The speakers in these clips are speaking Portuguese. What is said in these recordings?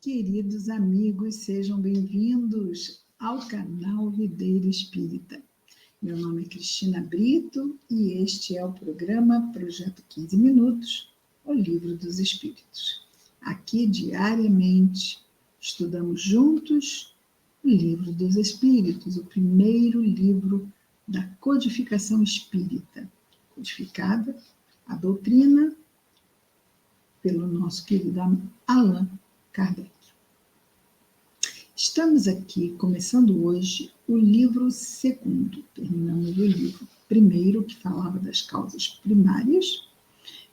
Queridos amigos, sejam bem-vindos ao canal Videira Espírita. Meu nome é Cristina Brito e este é o programa Projeto 15 Minutos, o Livro dos Espíritos. Aqui, diariamente, estudamos juntos o Livro dos Espíritos, o primeiro livro da codificação espírita, codificada a doutrina pelo nosso querido Allan Kardec. Estamos aqui começando hoje o livro segundo. Terminamos o livro primeiro, que falava das causas primárias,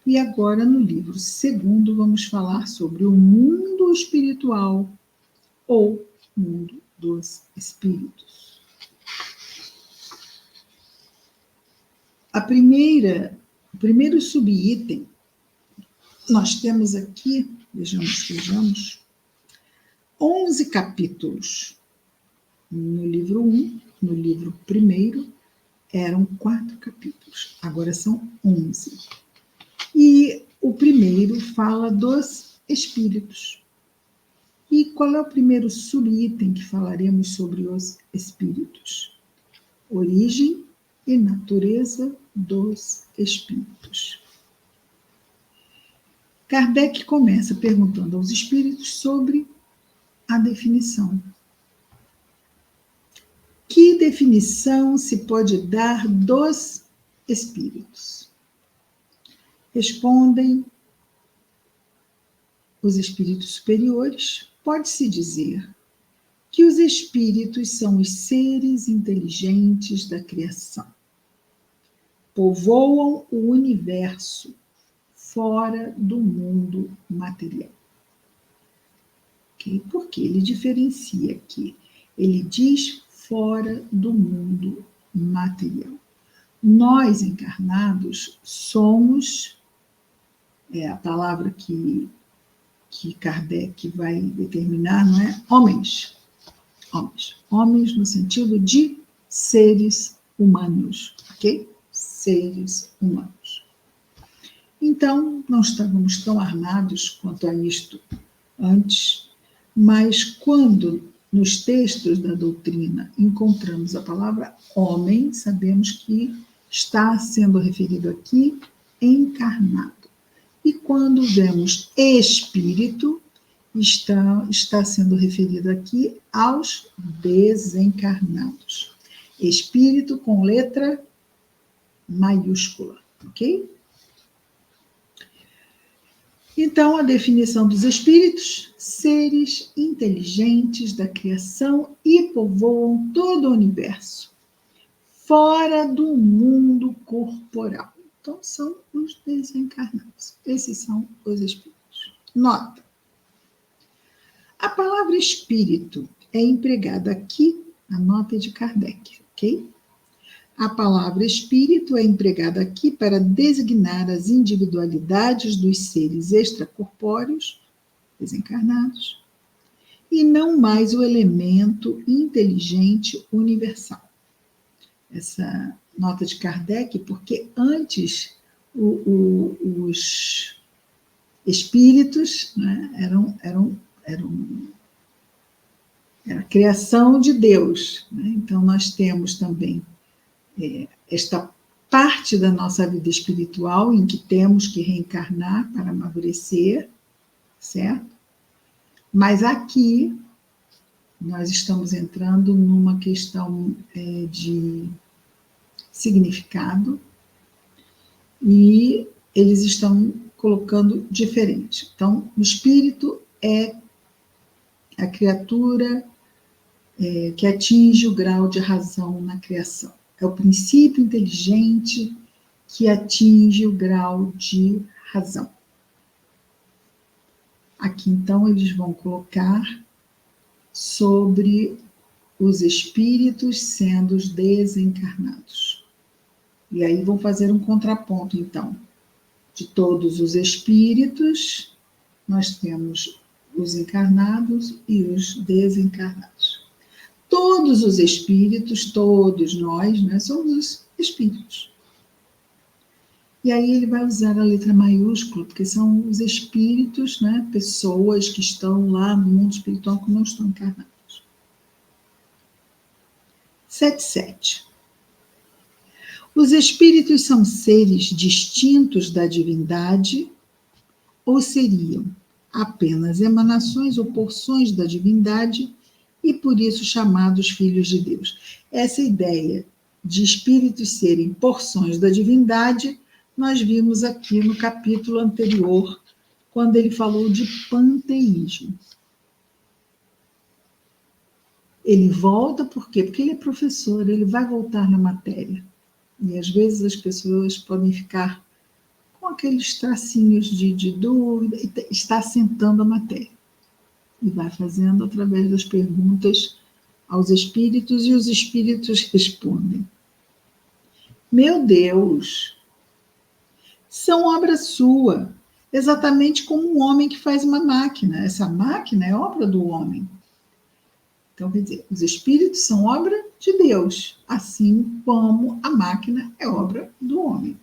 e agora no livro segundo vamos falar sobre o mundo espiritual ou mundo dos espíritos. O primeiro subitem, nós temos aqui, vejamos, 11 capítulos. No livro 1, no livro primeiro, eram 4 capítulos, agora são 11. E o primeiro fala dos espíritos. E qual é o primeiro subitem que falaremos sobre os espíritos? Origem e natureza dos espíritos. Kardec começa perguntando aos espíritos sobre a definição. Que definição se pode dar dos espíritos? Respondem os espíritos superiores. Pode-se dizer que os espíritos são os seres inteligentes da criação. Povoam o universo fora do mundo material. Okay? Porque ele diferencia aqui. Ele diz fora do mundo material. Nós, encarnados, somos, a palavra que Kardec vai determinar, não é? Homens. Homens no sentido de seres humanos, ok? Seres humanos. Então, não estávamos tão armados quanto a isto antes, mas quando nos textos da doutrina encontramos a palavra homem, sabemos que está sendo referido aqui encarnado. E quando vemos espírito, está sendo referido aqui aos desencarnados. Espírito com letra maiúscula, ok? Então, a definição dos espíritos: seres inteligentes da criação e povoam todo o universo, fora do mundo corporal. Então, são os desencarnados. Esses são os espíritos. Nota: a palavra espírito é empregada aqui, a nota de Kardec, ok? A palavra espírito é empregada aqui para designar as individualidades dos seres extracorpóreos, desencarnados, e não mais o elemento inteligente universal. Essa nota de Kardec, porque antes os espíritos, né, era a criação de Deus, né? Então nós temos também esta parte da nossa vida espiritual em que temos que reencarnar para amadurecer, certo? Mas aqui nós estamos entrando numa questão de significado e eles estão colocando diferente. Então, o espírito é a criatura que atinge o grau de razão na criação. É o princípio inteligente que atinge o grau de razão. Aqui, então, eles vão colocar sobre os espíritos sendo os desencarnados. E aí vão fazer um contraponto, então. De todos os espíritos, nós temos os encarnados e os desencarnados. Todos os espíritos, todos nós, né, somos os espíritos. E aí ele vai usar a letra maiúscula, porque são os espíritos, né, pessoas que estão lá no mundo espiritual que não estão encarnados. 77. Os espíritos são seres distintos da divindade ou seriam apenas emanações ou porções da divindade e por isso chamados filhos de Deus? Essa ideia de espíritos serem porções da divindade nós vimos aqui no capítulo anterior, quando ele falou de panteísmo. Ele volta por quê? Porque ele é professor, ele vai voltar na matéria. E às vezes as pessoas podem ficar com aqueles tracinhos de dúvida, e está assentando a matéria. E vai fazendo através das perguntas aos espíritos, e os espíritos respondem. Meu Deus, são obra sua, exatamente como um homem que faz uma máquina. Essa máquina é obra do homem. Então, quer dizer, os espíritos são obra de Deus, assim como a máquina é obra do homem.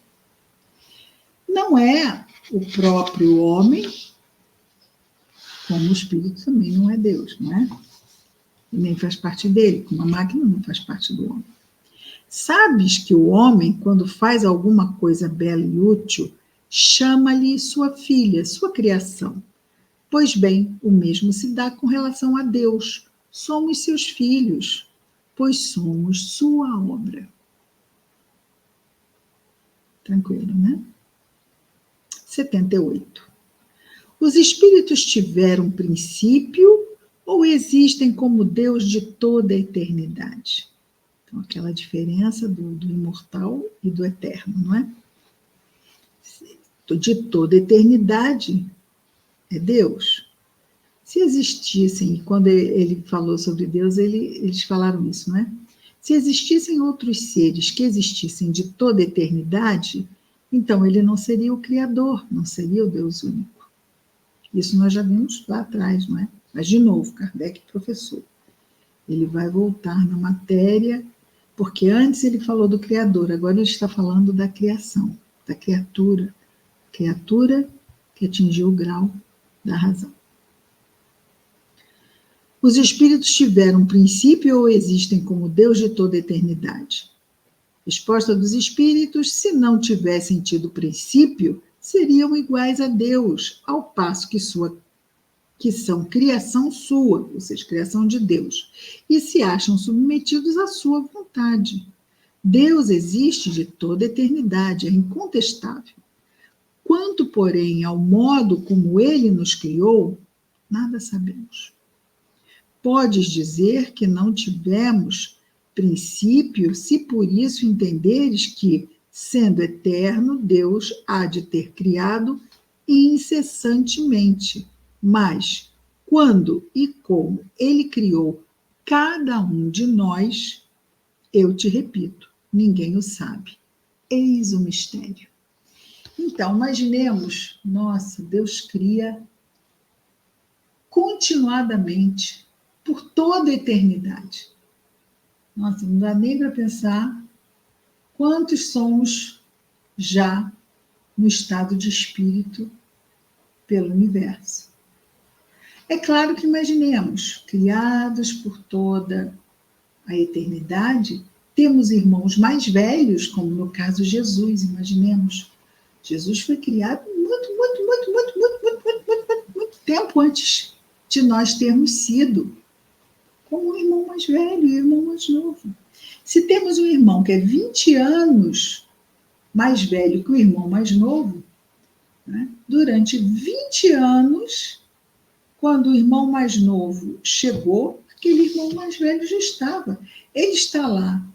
Não é o próprio homem, como o espírito também não é Deus, não é? E nem faz parte dele, como a máquina não faz parte do homem. Sabes que o homem, quando faz alguma coisa bela e útil, chama-lhe sua filha, sua criação. Pois bem, o mesmo se dá com relação a Deus. Somos seus filhos, pois somos sua obra. Tranquilo, né? 78. Os espíritos tiveram princípio ou existem como Deus de toda a eternidade? Então, aquela diferença do imortal e do eterno, não é? De toda a eternidade é Deus. Se existissem, e quando ele falou sobre Deus, eles falaram isso, não é? Se existissem outros seres que existissem de toda a eternidade, então ele não seria o Criador, não seria o Deus único. Isso nós já vimos lá atrás, não é? Mas, de novo, Kardec, professor, ele vai voltar na matéria, porque antes ele falou do Criador, agora ele está falando da criação, da criatura que atingiu o grau da razão. Os espíritos tiveram princípio ou existem como Deus de toda a eternidade? Resposta dos espíritos: se não tivessem tido princípio, seriam iguais a Deus, ao passo que são criação sua, ou seja, criação de Deus, e se acham submetidos à sua vontade. Deus existe de toda a eternidade, é incontestável. Quanto, porém, ao modo como ele nos criou, nada sabemos. Podes dizer que não tivemos princípio, se por isso entenderes que, sendo eterno, Deus há de ter criado incessantemente. Mas, quando e como ele criou cada um de nós, eu te repito, ninguém o sabe. Eis o mistério. Então, imaginemos, nossa, Deus cria continuadamente, por toda a eternidade. Nossa, não dá nem para pensar quantos somos já no estado de espírito pelo universo. É claro que imaginemos, criados por toda a eternidade, temos irmãos mais velhos, como no caso Jesus, imaginemos. Jesus foi criado muito tempo antes de nós termos sido, como o irmão mais velho e o irmão mais novo. Se temos um irmão que é 20 anos mais velho que o irmão mais novo, né, durante 20 anos, quando o irmão mais novo chegou, aquele irmão mais velho já estava. Ele está lá,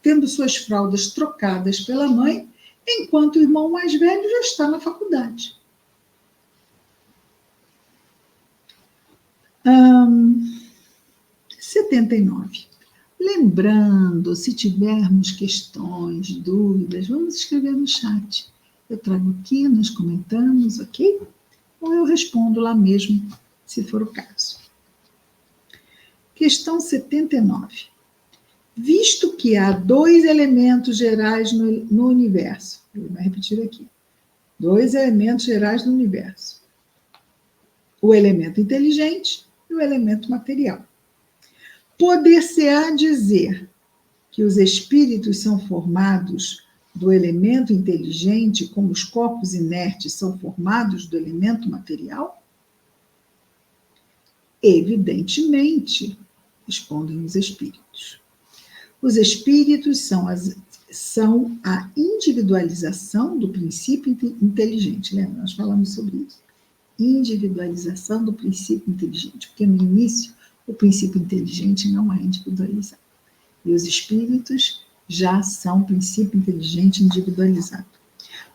tendo suas fraldas trocadas pela mãe, enquanto o irmão mais velho já está na faculdade. 79. Lembrando, se tivermos questões, dúvidas, vamos escrever no chat. Eu trago aqui, nós comentamos, ok? Ou eu respondo lá mesmo, se for o caso. Questão 79. Visto que há dois elementos gerais no universo, Ele vai repetir aqui. 2 elementos gerais do universo. O elemento inteligente e o elemento material. Poder-se-á dizer que os espíritos são formados do elemento inteligente, como os corpos inertes são formados do elemento material? Evidentemente, respondem os espíritos. Os espíritos são a individualização do princípio inteligente. Lembra? Nós falamos sobre isso. Individualização do princípio inteligente, porque no início o princípio inteligente não é individualizado. E os espíritos já são princípio inteligente individualizado.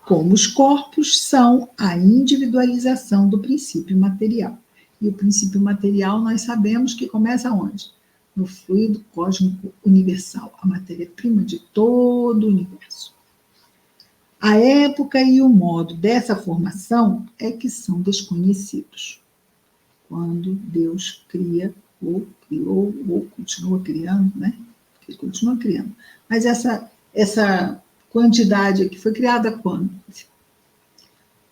Como os corpos são a individualização do princípio material. E o princípio material nós sabemos que começa onde? No fluido cósmico universal, a matéria-prima de todo o universo. A época e o modo dessa formação é que são desconhecidos. Quando Deus cria, ou criou, ou continua criando, né? Ele continua criando. Mas essa quantidade aqui foi criada quando?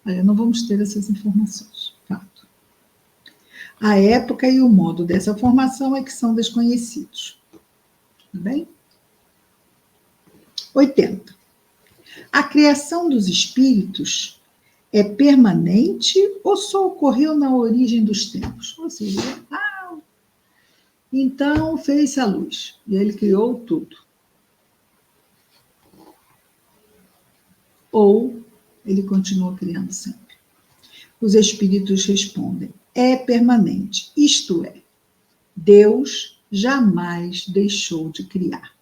Olha, não vamos ter essas informações, fato. A época e o modo dessa formação é que são desconhecidos. Tudo bem? 80. A criação dos espíritos é permanente ou só ocorreu na origem dos tempos? Ou seja, então fez-se a luz e ele criou tudo. Ou ele continua criando sempre? Os espíritos respondem: é permanente, isto é, Deus jamais deixou de criar.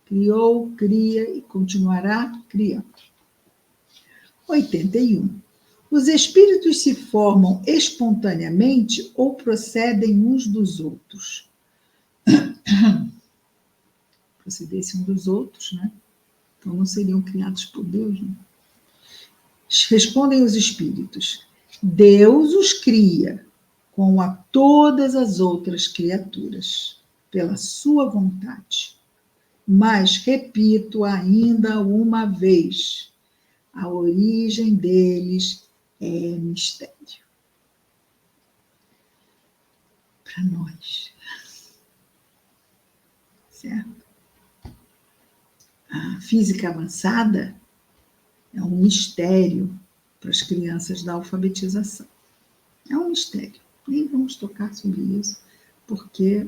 Criou, cria e continuará criando. 81. Os espíritos se formam espontaneamente ou procedem uns dos outros? Procedessem uns dos outros, né? Então não seriam criados por Deus, né? Respondem os espíritos: Deus os cria com todas as outras criaturas, pela sua vontade. Mas, repito ainda uma vez, a origem deles é mistério. Para nós. Certo? A física avançada é um mistério para as crianças da alfabetização. É um mistério. Nem vamos tocar sobre isso, porque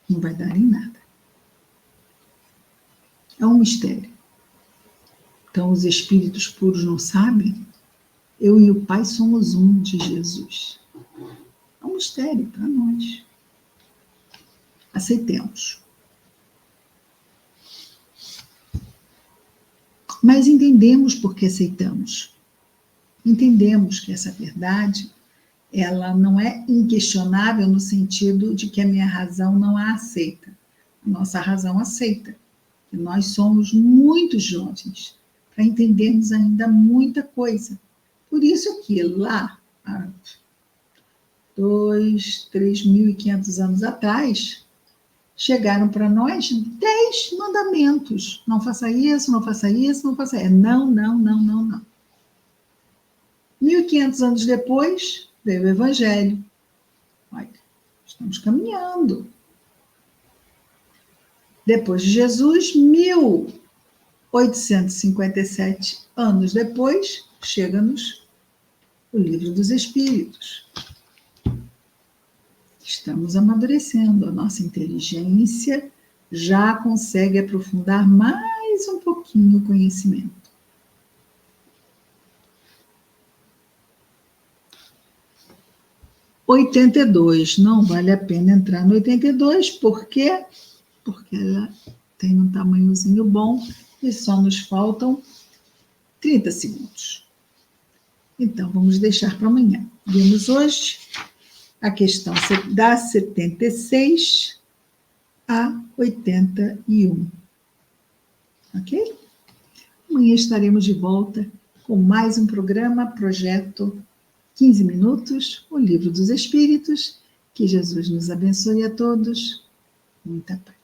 não vai dar em nada. É um mistério. Então, os espíritos puros não sabem? Eu e o Pai somos um de Jesus. É um mistério para nós. Aceitemos. Mas entendemos por que aceitamos. Entendemos que essa verdade, ela não é inquestionável no sentido de que a minha razão não a aceita. A nossa razão aceita. E nós somos muito jovens para entendermos ainda muita coisa. Por isso que lá, há 3.500 anos atrás, chegaram para nós 10 mandamentos. Não faça isso, não faça isso, não faça isso. Não, não, não, não, não. 1.500 anos depois, veio o Evangelho. Olha, estamos caminhando. Depois de Jesus, 1.857 anos depois, chega-nos o Livro dos Espíritos. Estamos amadurecendo, a nossa inteligência já consegue aprofundar mais um pouquinho o conhecimento. O 82, não vale a pena entrar no 82, por quê? Porque ela tem um tamanhozinho bom e só nos faltam 30 segundos. Então, vamos deixar para amanhã. Vimos hoje a questão da 76 a 81. Ok? Amanhã estaremos de volta com mais um programa, projeto 15 minutos, o Livro dos Espíritos. Que Jesus nos abençoe a todos. Muita paz.